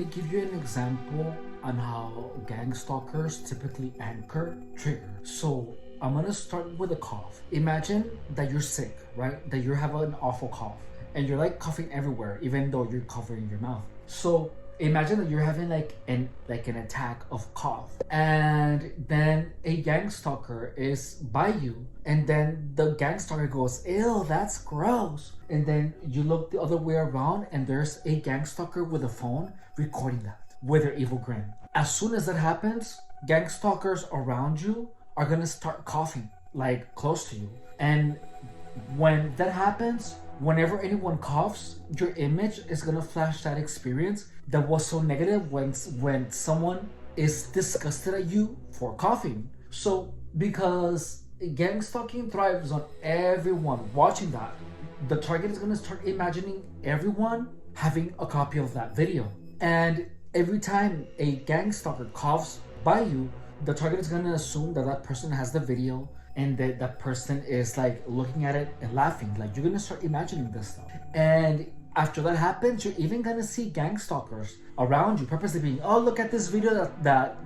me give you an example on how gang stalkers typically anchor trigger. So I'm gonna start with a cough. Imagine that you're sick, right? That you have an awful cough and you're like coughing everywhere, even though you're covering your mouth. So imagine that you're having like an attack of cough, and then a gang stalker is by you, and then the gang stalker goes, ew, that's gross. And then you look the other way around and there's a gang stalker with a phone recording that with their evil grin. As soon as that happens, gang stalkers around you are gonna start coughing like close to you. And when that happens, whenever anyone coughs, your image is gonna flash that experience that was so negative when someone is disgusted at you for coughing. So because gang stalking thrives on everyone watching that, the target is gonna start imagining everyone having a copy of that video. And every time a gang stalker coughs by you, the target is gonna assume that that person has the video and that person is like looking at it and laughing. Like, you're gonna start imagining this stuff. And after that happens, you're even gonna see gang stalkers around you purposely being, oh, look at this video that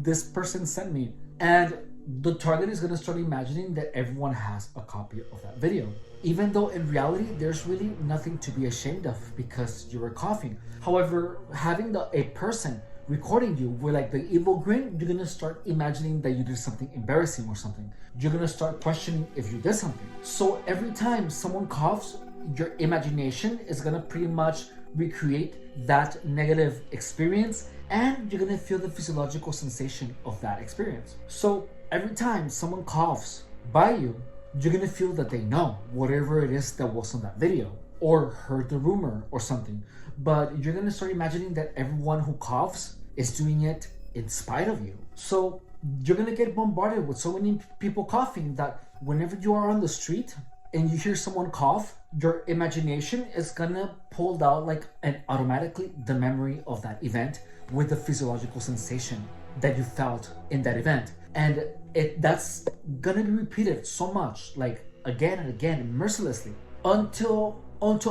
this person sent me. And the target is gonna start imagining that everyone has a copy of that video, even though in reality there's really nothing to be ashamed of because you were coughing. However, having a person recording you with like the evil grin, you're gonna start imagining that you did something embarrassing or something. You're gonna start questioning if you did something. So every time someone coughs, your imagination is gonna pretty much recreate that negative experience, and you're gonna feel the physiological sensation of that experience. So every time someone coughs by you, you're gonna feel that they know whatever it is that was on that video or heard the rumor or something. But you're gonna start imagining that everyone who coughs is doing it in spite of you. So you're gonna get bombarded with so many people coughing that whenever you are on the street and you hear someone cough, your imagination is gonna pull out like and automatically the memory of that event with the physiological sensation that you felt in that event. And that's gonna be repeated so much, like again and again, mercilessly, until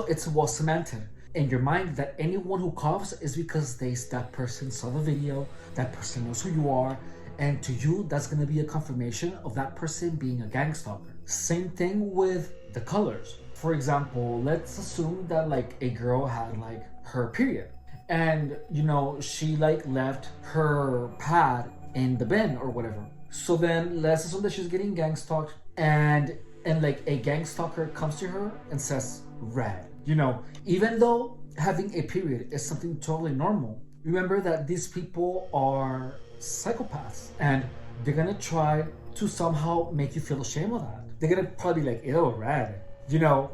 it's well cemented in your mind that anyone who coughs is because that person saw the video, that person knows who you are, and to you that's gonna be a confirmation of that person being a gang stalker. Same thing with the colors. For example, let's assume that like a girl had like her period, and she like left her pad in the bin or whatever. So then let's assume that she's getting gang stalked, and like a gang stalker comes to her and says red. Even though having a period is something totally normal, remember that these people are psychopaths and they're gonna try to somehow make you feel ashamed of that. They're gonna probably be like, ew, red,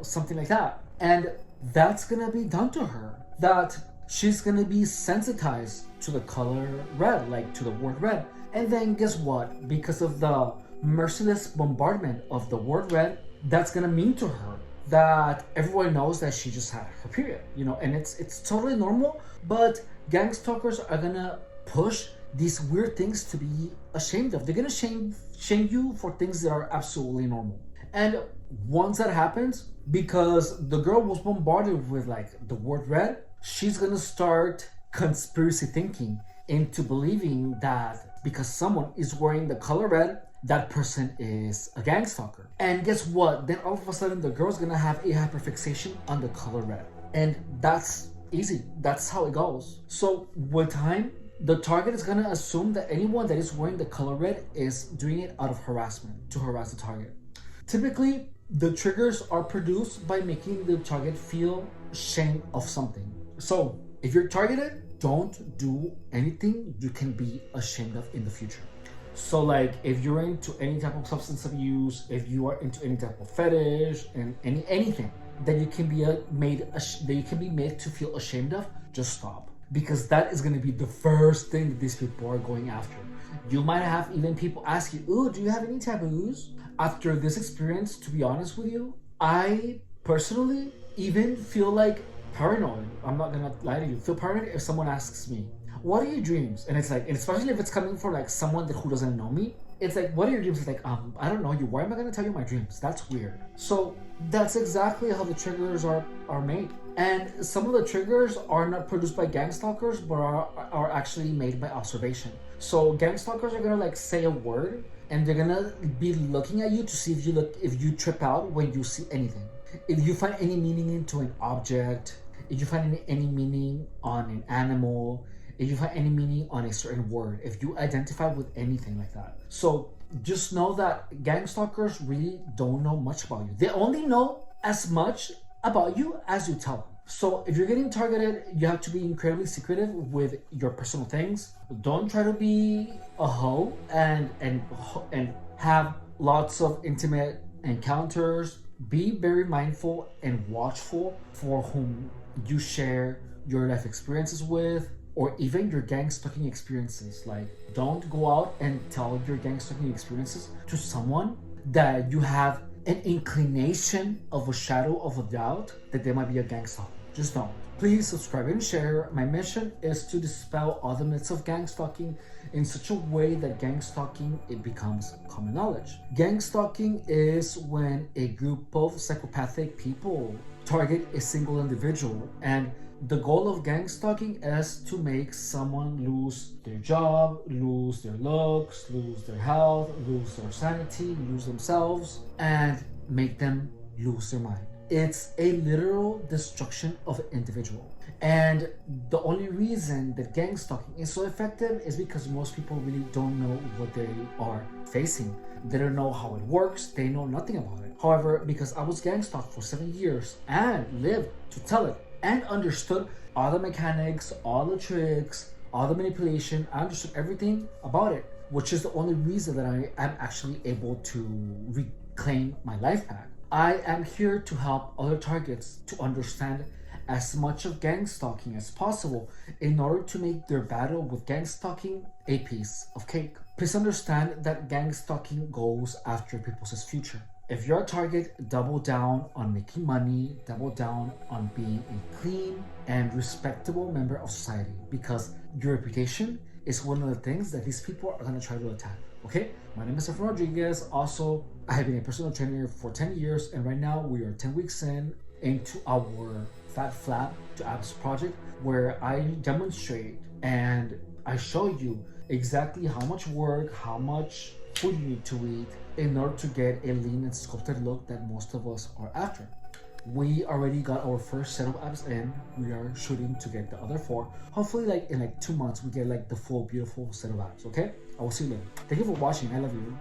something like that. And that's gonna be done to her, that she's gonna be sensitized to the color red, like to the word red. And then guess what? Because of the merciless bombardment of the word red, that's gonna mean to her that everyone knows that she just had her period, and it's totally normal. But gang stalkers are gonna push these weird things to be ashamed of. They're gonna shame you for things that are absolutely normal. And once that happens, because the girl was bombarded with like the word red, she's gonna start conspiracy thinking into believing that because someone is wearing the color red, that person is a gang stalker. And guess what? Then all of a sudden the girl's gonna have a hyperfixation on the color red. And that's easy. That's how it goes. So with time, the target is gonna assume that anyone that is wearing the color red is doing it out of harassment, to harass the target. Typically, the triggers are produced by making the target feel shame of something. So if you're targeted, don't do anything you can be ashamed of in the future. So like if you're into any type of substance abuse, if you are into any type of fetish and anything that you can be made to feel ashamed of, just stop. Because that is going to be the first thing that these people are going after. You might have even people ask you, "Ooh, do you have any taboos?" After this experience, to be honest with you, I personally even feel like paranoid. I'm not gonna lie to you. Feel paranoid if someone asks me, "What are your dreams?" And it's like, and especially if it's coming from like someone who doesn't know me, it's like, what are your dreams? It's like, I don't know you. Why am I gonna tell you my dreams? That's weird. So that's exactly how the triggers are made. And some of the triggers are not produced by gang stalkers, but are actually made by observation. So gang stalkers are gonna like say a word, and they're gonna be looking at you to see if you trip out when you see anything. If you find any meaning into an object, if you find any meaning on an animal, if you find any meaning on a certain word, if you identify with anything like that. So just know that gang stalkers really don't know much about you. They only know as much about you as you tell them. So if you're getting targeted, you have to be incredibly secretive with your personal things. Don't try to be a hoe and have lots of intimate encounters. Be very mindful and watchful for whom you share your life experiences with, or even your gang stalking experiences. Like, don't go out and tell your gang stalking experiences to someone that you have an inclination of a shadow of a doubt that they might be a gang stalker. Just don't. Please subscribe and share. My mission is to dispel all the myths of gang stalking in such a way that gang stalking it becomes common knowledge. Gang stalking is when a group of psychopathic people target a single individual, and the goal of gang stalking is to make someone lose their job, lose their looks, lose their health, lose their sanity, lose themselves, and make them lose their mind. It's a literal destruction of an individual. And the only reason that gang stalking is so effective is because most people really don't know what they are facing. They don't know how it works. They know nothing about it. However, because I was gang stalked for 7 years and lived to tell it and understood all the mechanics, all the tricks, all the manipulation, I understood everything about it, which is the only reason that I am actually able to reclaim my life back. I am here to help other targets to understand as much of gang stalking as possible in order to make their battle with gang stalking a piece of cake. Please understand that gang stalking goes after people's future. If you're a target, double down on making money, double down on being a clean and respectable member of society, because your reputation is one of the things that these people are going to try to attack. Okay, my name is Efren Rodriguez. Also, I have been a personal trainer for 10 years, and right now we are 10 weeks into our Fat Flap to Abs project, where I demonstrate and I show you exactly how much work, how much food you need to eat in order to get a lean and sculpted look that most of us are after. We already got our first set of abs in. We are shooting to get the other 4. Hopefully in 2 months we get the full beautiful set of abs. Okay, I will see you later. Thank you for watching. I love you.